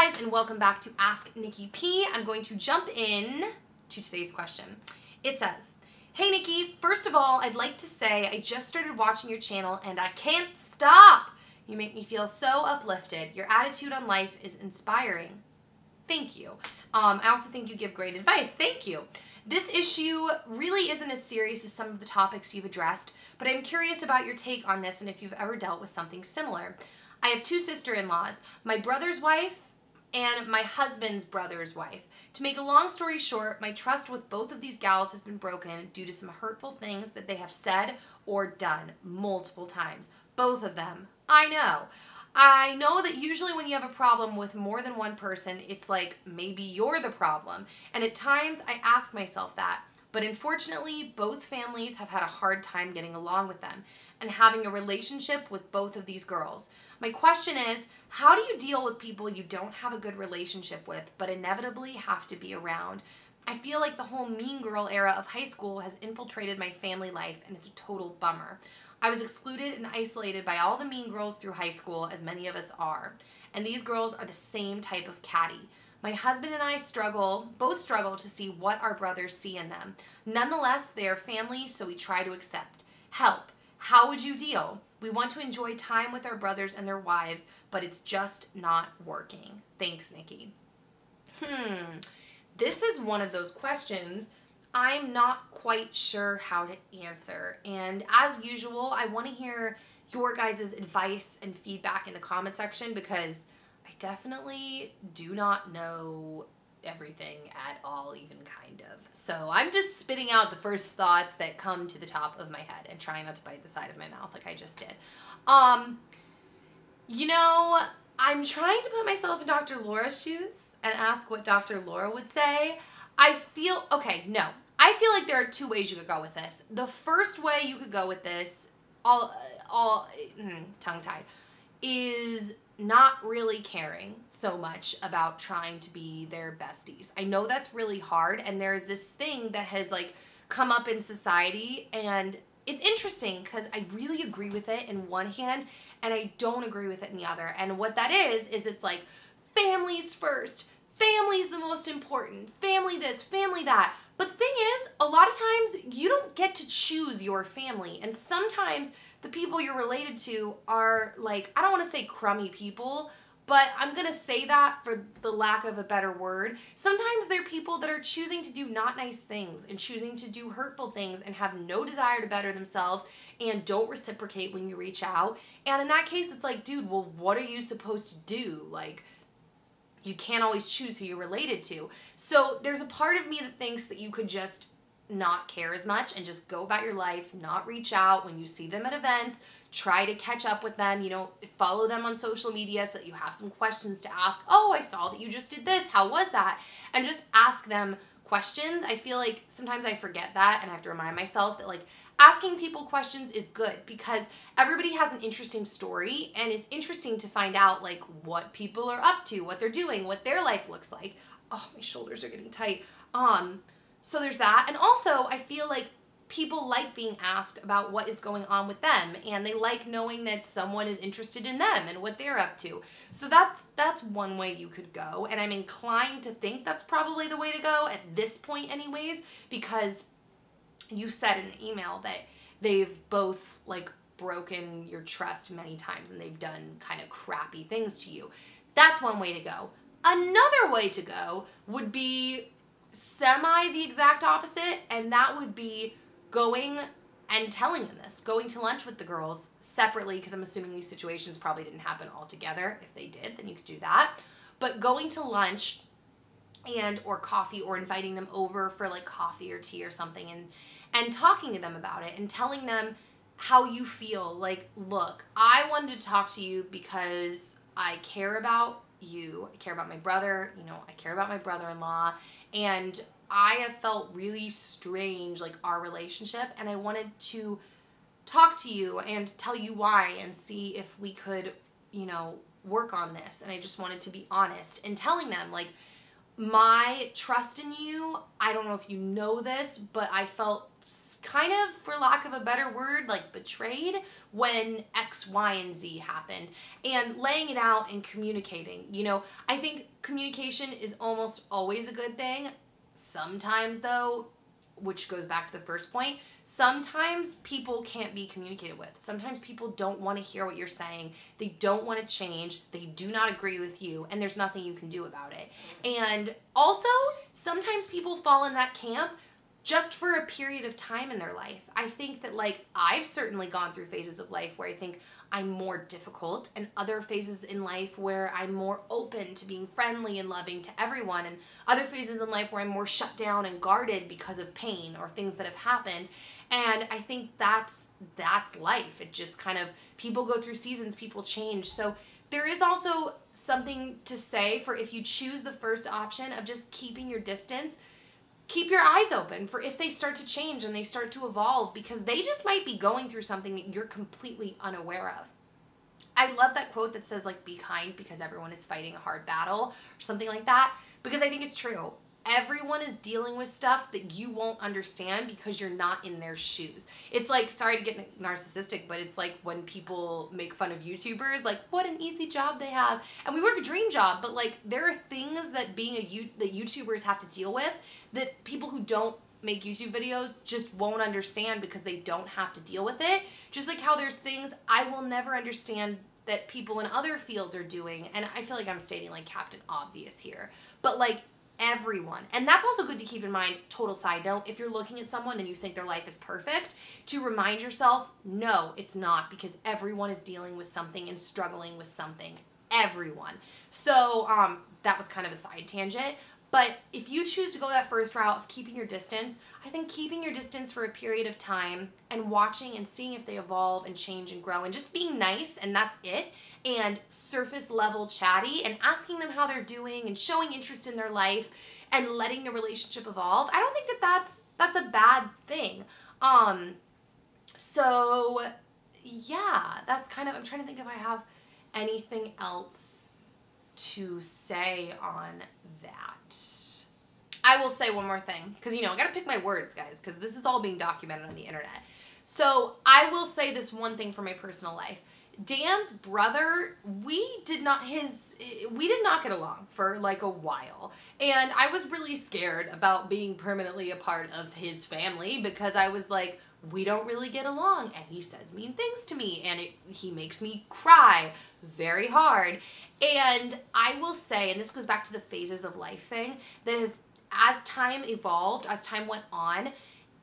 guys, and welcome back to Ask Nikki P. I'm going to jump in to today's question. It says, "Hey Nikki, first of all, I'd like to say I just started watching your channel and I can't stop. You make me feel so uplifted. Your attitude on life is inspiring." Thank you. I also think you give great advice. Thank you. This issue really isn't as serious as some of the topics you've addressed, but I'm curious about your take on this and if you've ever dealt with something similar. I have two sister-in-laws, my brother's wife and my husband's brother's wife. To make a long story short, my trust with both of these gals has been broken due to some hurtful things that they have said or done multiple times. Both of them. I know that usually when you have a problem with more than one person, it's like maybe you're the problem. And at times I ask myself that. But unfortunately, both families have had a hard time getting along with them and having a relationship with both of these girls. My question is, how do you deal with people you don't have a good relationship with but inevitably have to be around? I feel like the whole mean girl era of high school has infiltrated my family life and it's a total bummer. I was excluded and isolated by all the mean girls through high school, as many of us are. And these girls are the same type of catty. My husband and I both struggle to see what our brothers see in them. Nonetheless, they are family, so we try to accept. Help. How would you deal? We want to enjoy time with our brothers and their wives, but it's just not working. Thanks, Nikki. This is one of those questions I'm not quite sure how to answer. And as usual, I want to hear your guys' advice and feedback in the comment section because I definitely do not know everything at all, even kind of. So I'm just spitting out the first thoughts that come to the top of my head and trying not to bite the side of my mouth like I just did. You know, I'm trying to put myself in Dr. Laura's shoes and ask what Dr. Laura would say. I feel like there are two ways you could go with this. The first way you could go with this, tongue-tied, is not really caring so much about trying to be their besties. I know that's really hard, and there's this thing that has like come up in society, and it's interesting because I really agree with it in one hand and I don't agree with it in the other. And what that is it's like families first, family's the most important, family this, family that. But the thing is, a lot of times you don't get to choose your family, and sometimes the people you're related to are like, I don't want to say crummy people, but I'm going to say that for the lack of a better word. Sometimes they're people that are choosing to do not nice things and choosing to do hurtful things and have no desire to better themselves and don't reciprocate when you reach out. And in that case, it's like, dude, well, what are you supposed to do? Like, you can't always choose who you're related to. So there's a part of me that thinks that you could just not care as much and just go about your life, not reach out when you see them at events, try to catch up with them, you know, follow them on social media so that you have some questions to ask. Oh, I saw that you just did this. How was that? And just ask them questions. I feel like sometimes I forget that and I have to remind myself that like asking people questions is good because everybody has an interesting story and it's interesting to find out like what people are up to, what they're doing, what their life looks like. Oh, my shoulders are getting tight. So there's that. And also I feel like people like being asked about what is going on with them and they like knowing that someone is interested in them and what they're up to. So that's one way you could go. And I'm inclined to think that's probably the way to go at this point anyways, because you said in the email that they've both like broken your trust many times and they've done kind of crappy things to you. That's one way to go. Another way to go would be semi the exact opposite, and that would be going and telling them this, going to lunch with the girls separately, because I'm assuming these situations probably didn't happen all together. If they did, then you could do that. But going to lunch or coffee, or inviting them over for like coffee or tea or something, and talking to them about it and telling them how you feel. Like, look, I wanted to talk to you because I care about you. I care about my brother. You know, I care about my brother-in-law. And I have felt really strange, like our relationship. And I wanted to talk to you and tell you why and see if we could, you know, work on this. And I just wanted to be honest and telling them like, my trust in you, I don't know if you know this, but I felt kind of, for lack of a better word, like betrayed when X, Y, and Z happened. And laying it out and communicating. You know, I think communication is almost always a good thing. Sometimes, though, which goes back to the first point, sometimes people can't be communicated with. Sometimes people don't want to hear what you're saying. They don't want to change. They do not agree with you, and there's nothing you can do about it. And also, sometimes people fall in that camp just for a period of time in their life. I think that, like, I've certainly gone through phases of life where I think I'm more difficult, and other phases in life where I'm more open to being friendly and loving to everyone, and other phases in life where I'm more shut down and guarded because of pain or things that have happened. And I think that's life. It just kind of, people go through seasons, people change. So there is also something to say for if you choose the first option of just keeping your distance, keep your eyes open for if they start to change and they start to evolve, because they just might be going through something that you're completely unaware of. I love that quote that says, like, be kind because everyone is fighting a hard battle or something like that, because I think it's true. Everyone is dealing with stuff that you won't understand because you're not in their shoes. It's like, sorry to get narcissistic, but it's like when people make fun of YouTubers, like, what an easy job they have. And we work a dream job, but like, there are things that that YouTubers have to deal with that people who don't make YouTube videos just won't understand because they don't have to deal with it. Just like how there's things I will never understand that people in other fields are doing. And I feel like I'm stating like Captain Obvious here, but like, everyone. And that's also good to keep in mind, total side note, if you're looking at someone and you think their life is perfect, to remind yourself, no, it's not, because everyone is dealing with something and struggling with something. Everyone. So that was kind of a side tangent. But if you choose to go that first route of keeping your distance, I think keeping your distance for a period of time and watching and seeing if they evolve and change and grow and just being nice, and that's it, and surface level chatty and asking them how they're doing and showing interest in their life and letting the relationship evolve, I don't think that that's a bad thing. So yeah, that's kind of, I'm trying to think if I have anything else to say on that. I will say one more thing, because, you know, I got to pick my words, guys, because this is all being documented on the internet. So I will say this one thing for my personal life. Dan's brother, we did not get along for like a while. And I was really scared about being permanently a part of his family because I was like, we don't really get along, and he says mean things to me, and he makes me cry very hard. And I will say, and this goes back to the phases of life thing, that as time evolved, as time went on,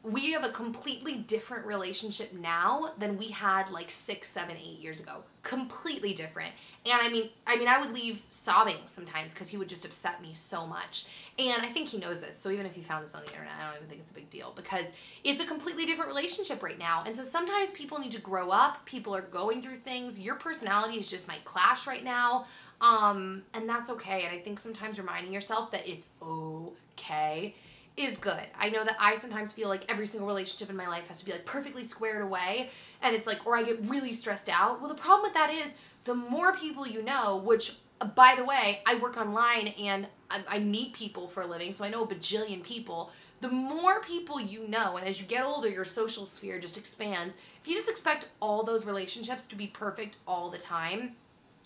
we have a completely different relationship now than we had like 6, 7, 8 years ago. Completely different. And I mean, I would leave sobbing sometimes because he would just upset me so much. And I think he knows this. So even if he found this on the internet, I don't even think it's a big deal because it's a completely different relationship right now. And so sometimes people need to grow up. People are going through things. Your personalities just might clash right now. And that's okay. And I think sometimes reminding yourself that it's okay is good. I know that I sometimes feel like every single relationship in my life has to be like perfectly squared away, and it's like, or I get really stressed out. Well, the problem with that is the more people you know, which by the way, I work online and I meet people for a living, so I know a bajillion people. The more people you know, and as you get older, your social sphere just expands. If you just expect all those relationships to be perfect all the time,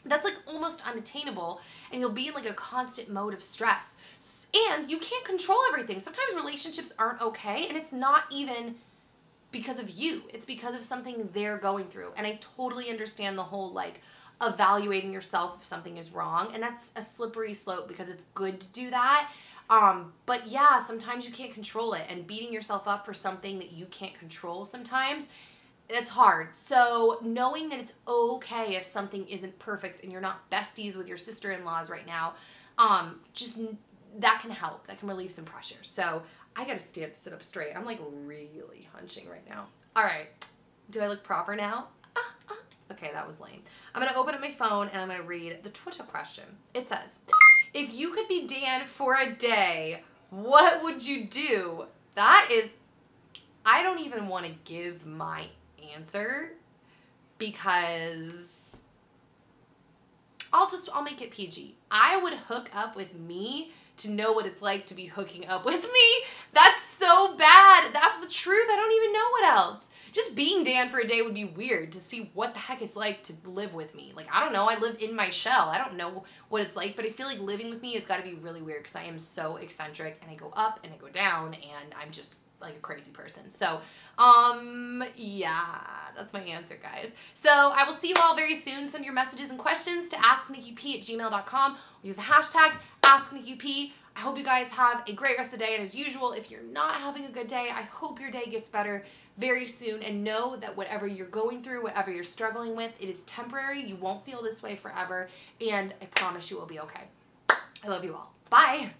that's like almost unattainable, and you'll be in like a constant mode of stress. And you can't control everything. Sometimes relationships aren't okay, and it's not even because of you. It's because of something they're going through. And I totally understand the whole like evaluating yourself if something is wrong, and that's a slippery slope because it's good to do that. But yeah, sometimes you can't control it, and beating yourself up for something that you can't control sometimes, it's hard. So knowing that it's okay if something isn't perfect and you're not besties with your sister-in-laws right now, just that can help. That can relieve some pressure. So I gotta sit up straight. I'm like really hunching right now. All right. Do I look proper now? Okay, that was lame. I'm gonna open up my phone and I'm gonna read the Twitter question. It says, if you could be Dan for a day, what would you do? That is, I don't even want to give my answer because I'll make it PG. I would hook up with me to know what it's like to be hooking up with me. That's so bad. That's the truth. I don't even know what else. Just being Dan for a day would be weird to see what the heck it's like to live with me. Like, I don't know. I live in my shell. I don't know what it's like, but I feel like living with me has got to be really weird because I am so eccentric and I go up and I go down and I'm just like a crazy person. So, yeah, that's my answer, guys. So I will see you all very soon. Send your messages and questions to asknikkip@gmail.com. Use the hashtag asknikkip. I hope you guys have a great rest of the day. And as usual, if you're not having a good day, I hope your day gets better very soon. And know that whatever you're going through, whatever you're struggling with, it is temporary. You won't feel this way forever. And I promise you will be okay. I love you all. Bye.